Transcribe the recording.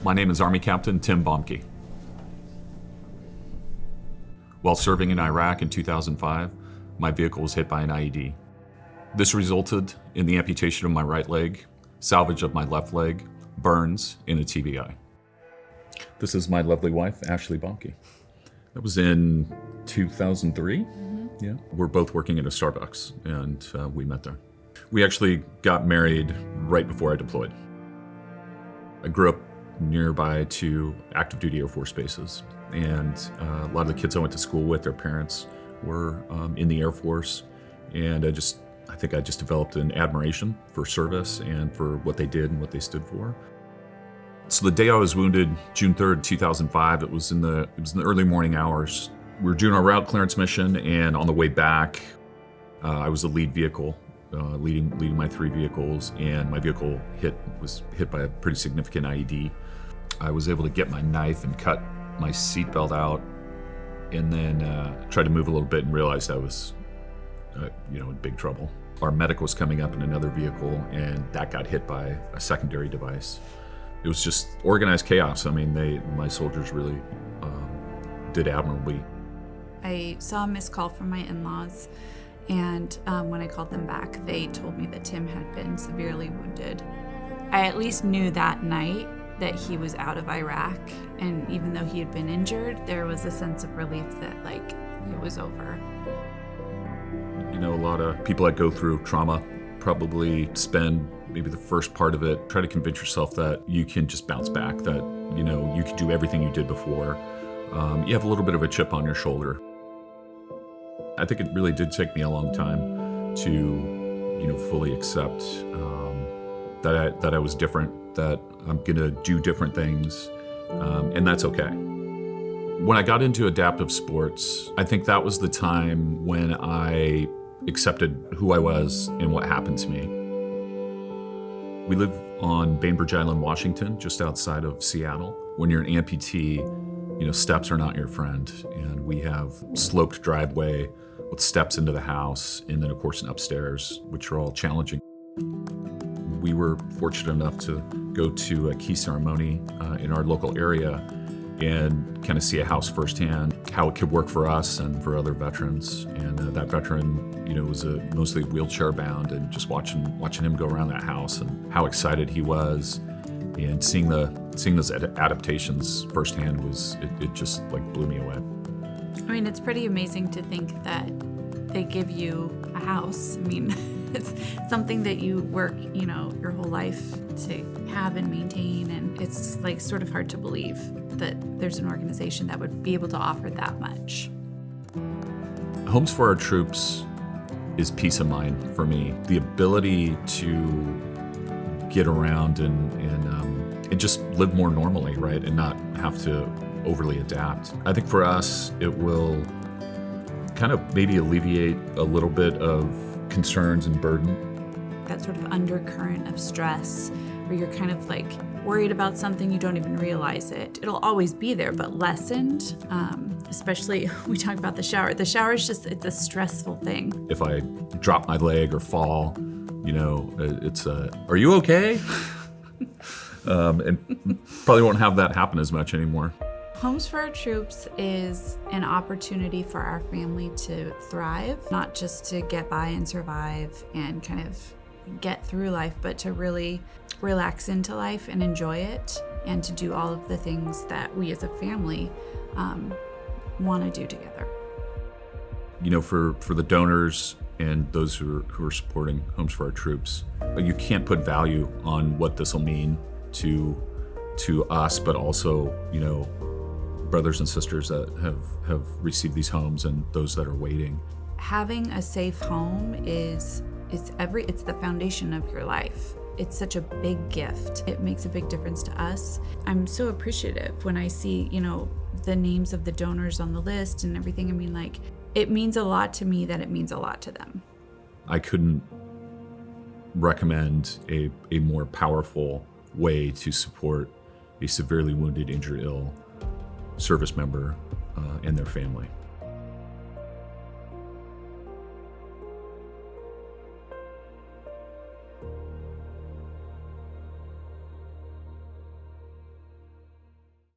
My name is Army Captain Tim Bomke. While serving in Iraq in 2005, my vehicle was hit by an IED. This resulted in the amputation of my right leg, salvage of my left leg, burns, and a TBI. This is my lovely wife, Ashley Bomke. That was in 2003. Yeah, we're both working at a Starbucks, and we met there. We actually got married right before I deployed. I grew up nearby to active duty Air Force bases, and a lot of the kids I went to school with, their parents were in the Air Force, and I think I just developed an admiration for service and for what they did and what they stood for. So the day I was wounded, June 3rd, 2005, it was in the early morning hours. We were doing our route clearance mission, and on the way back, I was the lead vehicle, leading my 3 vehicles, and my vehicle was hit by a pretty significant IED. I was able to get my knife and cut my seatbelt out, and then tried to move a little bit and realized I was, in big trouble. Our medic was coming up in another vehicle, and that got hit by a secondary device. It was just organized chaos. I mean, my soldiers really did admirably. I saw a missed call from my in-laws, and when I called them back, they told me that Tim had been severely wounded. I at least knew that night that he was out of Iraq, and even though he had been injured, there was a sense of relief that it was over. A lot of people that go through trauma probably spend maybe the first part of it, try to convince yourself that you can just bounce back, that you can do everything you did before. You have a little bit of a chip on your shoulder. I think it really did take me a long time to fully accept that I was different, that I'm gonna do different things, and that's okay. When I got into adaptive sports, I think that was the time when I accepted who I was and what happened to me. We live on Bainbridge Island, Washington, just outside of Seattle. When you're an amputee, steps are not your friend, and we have sloped driveway with steps into the house, and then of course an upstairs, which are all challenging. We were fortunate enough to go to a key ceremony in our local area and kind of see a house firsthand, how it could work for us and for other veterans. And that veteran, was mostly wheelchair bound, and just watching him go around that house and how excited he was, and seeing those adaptations firsthand it just blew me away. I mean, it's pretty amazing to think that they give you a house. I mean, it's something that you work, your whole life to have and maintain, and it's sort of hard to believe that there's an organization that would be able to offer that much. Homes for Our Troops is peace of mind for me. The ability to get around and just live more normally, right, and not have to overly adapt. I think for us, it will kind of maybe alleviate a little bit of concerns and burden. That sort of undercurrent of stress where you're kind of worried about something, you don't even realize it. It'll always be there, but lessened. Especially we talk about the shower. The shower is it's a stressful thing. If I drop my leg or fall, it's are you okay? And probably won't have that happen as much anymore. Homes for Our Troops is an opportunity for our family to thrive, not just to get by and survive and kind of get through life, but to really relax into life and enjoy it, and to do all of the things that we as a family want to do together. For the donors and those who are supporting Homes for Our Troops, you can't put value on what this will mean to us, but also, brothers and sisters that have received these homes and those that are waiting. Having a safe home it's the foundation of your life. It's such a big gift. It makes a big difference to us. I'm so appreciative when I see, the names of the donors on the list and everything. I mean, it means a lot to me that it means a lot to them. I couldn't recommend a more powerful way to support a severely wounded, injured, ill service member and their family.